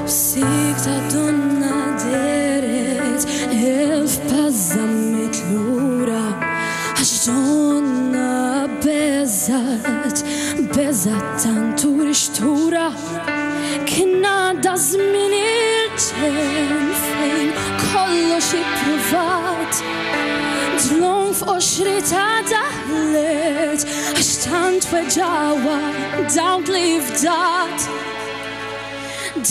Sikta donna deret elf pażammet lura għax donna beżat tantur ixtura kien għadda żmien il-ġen fejn kollox ippruvat dlun f'qoxri ta' daħlet għax tant weġawa dawk li fdat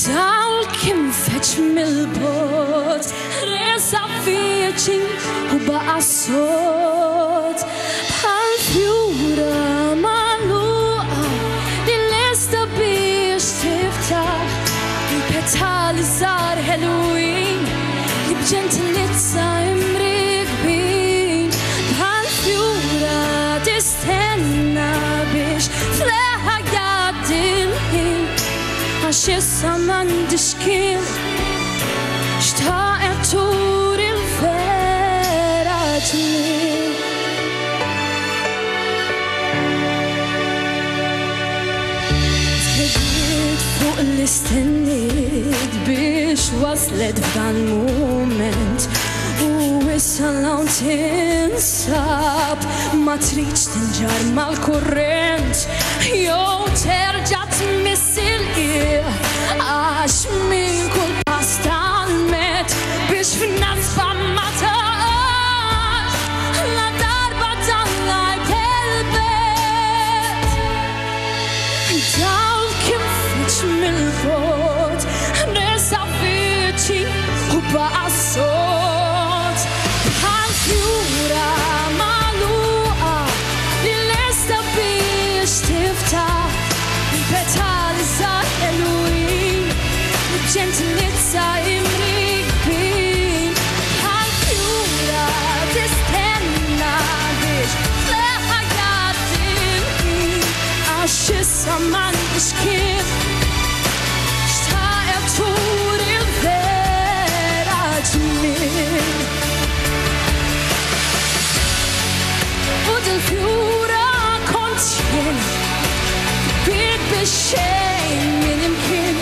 dawl kien feċ mill-bot resa fiċi u baqa sot bħal fjura magħluqa li lesta biex tiftaħ il-petali żgħar ħelwin li b'ġentilezza imrikbin bħal fjura tistenna biex fleħa jgħaddi l-ħin għax issa m'għandix kien xtaqet tur il-vera ġmien. Tħeġġiet fuq l-istenniet biex waslet f'dan mument u issa l-hawn tinsab ma tridx tinġar mal-kurrent jew terġa' tmiss il-qiegħ għax min kull pass tal-met biex f'nasba ma taqax la darba tal-laj kelbet dawl kien fiċ mill-bot resa fiċi u baqa sot bħal fjura magħluqa li lesta biex tiftaħ il-petali żgħar ħelwin li b'ġentilezza imrikbin bħal fjura tistenna biex fleħa jgħaddi l-ħin għax issa m'għandix kien xtaqet tur il-vera ġmien. U dil-fjura kont jien bid bix-xejn min imkien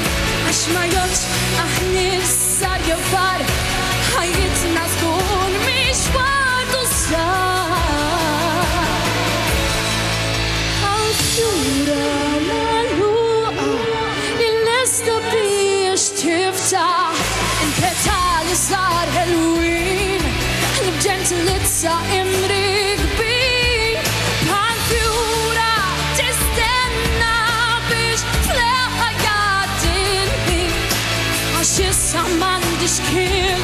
għax ma jotx aħni sar jew far ħajjitna tkun mixwar u sar għal-fjura magħluqa li lesta biex tiftaħ il-petali żgħar ħelwin li b'ġentilezza imrikbin bħal fjura tistenna biex fleħa jgħaddi l-ħin għax issa m'għandix kien